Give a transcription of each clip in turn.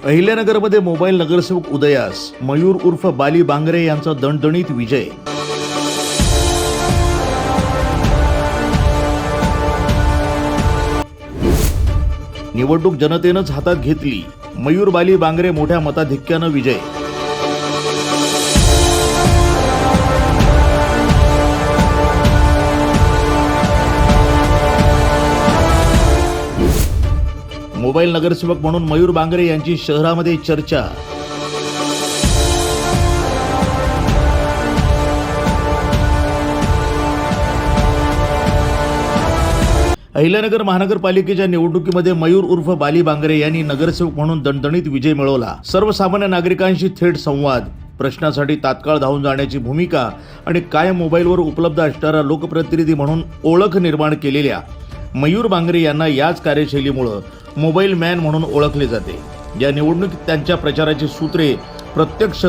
अहिल्यानगरमध्ये mobile नगरसेवक उदयास मयूर उर्फ बाली बांगरे यांचा दणदणीत विजय। निवडणूक जनतेनंच हातात घेतली, मयूर बाली बांगरे मोठ्या मताधिक्यानं विजय। मोबाईल नगरसेवक म्हणून मयूर बांगरे यांची शहरामध्ये चर्चा। अहिल्यानगर महानगरपालिकेच्या निवडणुकीमध्ये मयूर उर्फ बाली बांगरे यांनी नगरसेवक म्हणून दणदणीत विजय मिळवला। सर्वसामान्य नागरिकांशी थेट संवाद, प्रश्नासाठी तात्काळ धावून जाण्याची भूमिका आणि कायम मोबाईलवर उपलब्ध असणारा लोकप्रतिनिधी म्हणून ओळख निर्माण केलेल्या मयूर बांगरे यांना याच कार्यशैलीमुळे मोबाईल मॅन म्हणून ओळखले जाते। या निवडणुकीत त्यांच्या प्रचाराची सूत्रे प्रत्यक्ष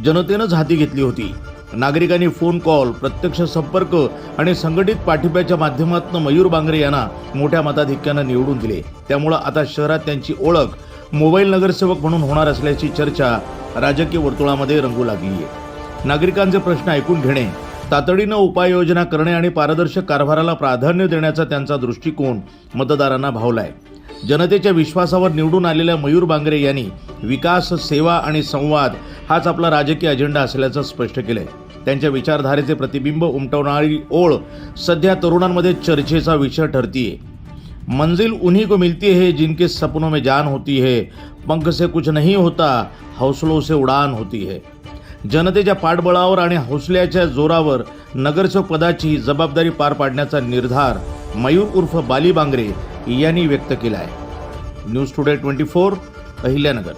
जनतेनंच हाती घेतली होती। नागरिकांनी फोन कॉल, प्रत्यक्ष संपर्क आणि संघटित पाठिंब्याच्या माध्यमातून मयूर बांगरे यांना मोठ्या मताधिक्यानं निवडून दिले। त्यामुळे आता शहरात त्यांची ओळख मोबाईल नगरसेवक म्हणून होणार असल्याची चर्चा राजकीय वर्तुळामध्ये रंगू लागली आहे। नागरिकांचे प्रश्न ऐकून घेणे, तातडीनं उपाययोजना करणे आणि पारदर्शक कारभाराला प्राधान्य देण्याचा त्यांचा दृष्टिकोन मतदारांना भावलाय। जनतेच्या विश्वासावर निवडून आलेल्या मयूर बांगरे यांनी विकास, सेवा आणि संवाद हाच आपला राजकीय अजेंडा असल्याचं स्पष्ट केलंय। त्यांच्या विचारधारेचे प्रतिबिंब उमटवणारी ओळ सध्या तरुणांमध्ये चर्चेचा विषय ठरतीये। मंजिल उन्हीं को मिलती है जिनके सपनों में जान होती है, पंख से कुछ नहीं होता, हौसलों से उड़ान होती है। जनतेच्या पाठबळावर आणि हौसल्याच्या जोरावर नगरसेवक पदाची जबाबदारी पार पाडण्याचा निर्धार मयूर उर्फ बाली बांगरे यांनी व्यक्त केला आहे। News today 24 Ahilyanagar.